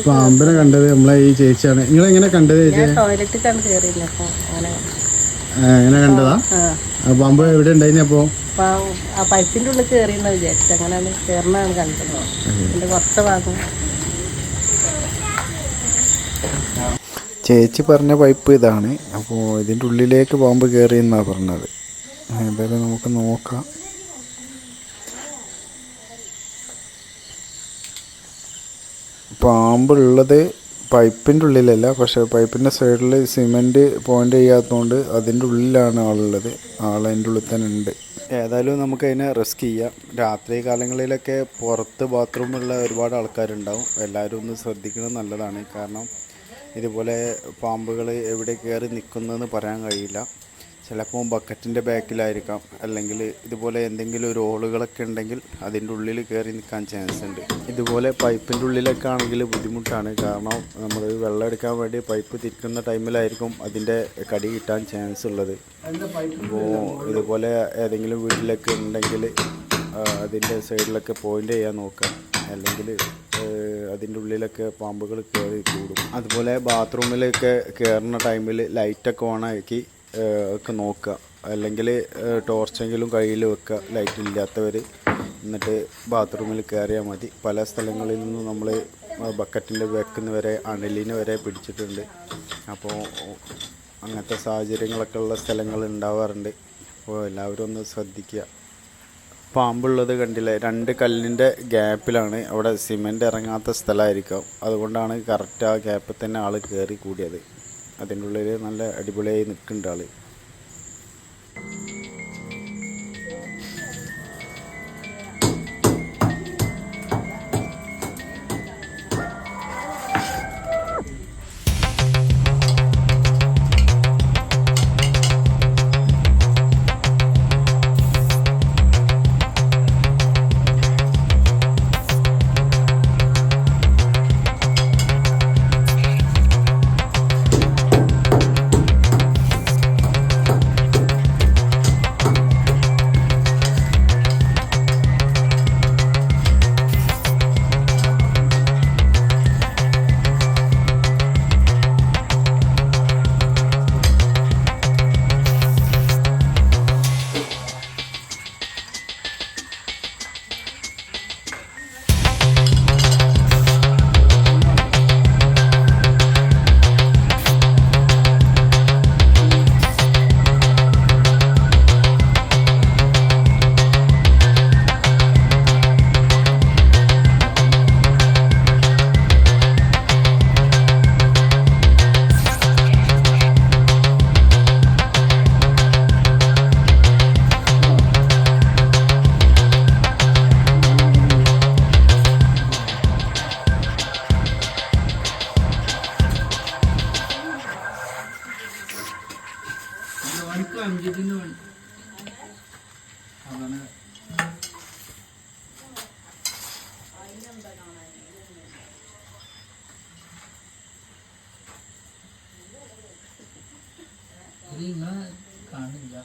പാമ്പിനെ കണ്ടത് നമ്മളെ ഈ ചേച്ചിയാണ്. നിങ്ങൾ എങ്ങനെ കണ്ടത് ചേച്ചി? എങ്ങനെ കണ്ടതാ? പാമ്പ് എവിടെ ഉണ്ടായിന്? അപ്പോ പൈപ്പിന്റെ ഉള്ളിൽ കയറിയെന്ന് വിചാരിച്ചു. അങ്ങനെയാണ് കയറുന്നതാണ് കണ്ടത്. എന്റെ കുറച്ച് ഭാഗം ചേച്ചി പറഞ്ഞ പൈപ്പ് ഇതാണ്. അപ്പോൾ ഇതിൻ്റെ ഉള്ളിലേക്ക് പാമ്പ് കയറിയെന്നാണ് പറഞ്ഞത്. എന്തായാലും നമുക്ക് നോക്കാം. പാമ്പുള്ളത് പൈപ്പിൻ്റെ ഉള്ളിലല്ല, പക്ഷേ പൈപ്പിൻ്റെ സൈഡിൽ സിമെൻറ്റ് പോയിൻ്റ് ചെയ്യാത്തതുകൊണ്ട് അതിൻ്റെ ഉള്ളിലാണ് ആളുള്ളത്. ആളതിൻ്റെ ഉള്ളിൽ തന്നെ ഉണ്ട്. ഏതായാലും നമുക്ക് അതിനെ റിസ്ക് ചെയ്യാം. രാത്രി കാലങ്ങളിലൊക്കെ പുറത്ത് ബാത്റൂമുള്ള ഒരുപാട് ആൾക്കാരുണ്ടാവും. എല്ലാവരും ഒന്ന് ശ്രദ്ധിക്കുന്നത് നല്ലതാണ്. കാരണം ഇതുപോലെ പാമ്പുകൾ എവിടെ കയറി നിൽക്കുന്നതെന്ന് പറയാൻ കഴിയില്ല. ചിലപ്പോൾ ബക്കറ്റിൻ്റെ ബാക്കിലായിരിക്കാം, അല്ലെങ്കിൽ ഇതുപോലെ എന്തെങ്കിലും ഒരു ഹോളുകളൊക്കെ ഉണ്ടെങ്കിൽ അതിൻ്റെ ഉള്ളിൽ കയറി നിൽക്കാൻ ചാൻസ് ഉണ്ട്. ഇതുപോലെ പൈപ്പിൻ്റെ ഉള്ളിലൊക്കെ ആണെങ്കിൽ ബുദ്ധിമുട്ടാണ്. കാരണം നമ്മൾ വെള്ളം എടുക്കാൻ വേണ്ടി പൈപ്പ് തിരിക്കുന്ന ടൈമിലായിരിക്കും അതിൻ്റെ കടി കിട്ടാൻ ചാൻസ് ഉള്ളത്. അപ്പോൾ ഇതുപോലെ ഏതെങ്കിലും വീട്ടിലൊക്കെ ഉണ്ടെങ്കിൽ അതിൻ്റെ സൈഡിലൊക്കെ പോയിൻ്റ് ചെയ്യാൻ നോക്കാം, അല്ലെങ്കിൽ അതിൻ്റെ ഉള്ളിലൊക്കെ പാമ്പുകൾ കയറി കൂടും. അതുപോലെ ബാത്റൂമിലൊക്കെ കയറുന്ന ടൈമിൽ ലൈറ്റൊക്കെ ഓണാക്കി ഒക്കെ നോക്കുക, അല്ലെങ്കിൽ ടോർച്ചെങ്കിലും കയ്യിൽ വെക്കുക, ലൈറ്റ് ഇല്ലാത്തവർ. എന്നിട്ട് ബാത്റൂമിൽ കയറിയാൽ മതി. പല സ്ഥലങ്ങളിൽ നിന്നും നമ്മൾ ബക്കറ്റിൻ്റെ വെക്കുന്ന വരെ അണലിനെ വരെ പിടിച്ചിട്ടുണ്ട്. അപ്പോൾ അങ്ങനത്തെ സാഹചര്യങ്ങളൊക്കെ ഉള്ള സ്ഥലങ്ങൾ ഉണ്ടാവാറുണ്ട്. അപ്പോൾ എല്ലാവരും ഒന്ന് ശ്രദ്ധിക്കുക. പാമ്പുള്ളത് കണ്ടില്ലേ, 2 കല്ലിൻ്റെ ഗ്യാപ്പിലാണ്. അവിടെ സിമെൻ്റ് ഇറങ്ങാത്ത സ്ഥലമായിരിക്കാം, അതുകൊണ്ടാണ് കറക്റ്റ് ആ ഗ്യാപ്പിൽ തന്നെ ആൾ കയറി കൂടിയത്. അതിൻ്റെ ഉള്ളിൽ നല്ല അടിപൊളിയായി നിൽക്കുന്നുണ്ട് ആൾ. കാണില്ല.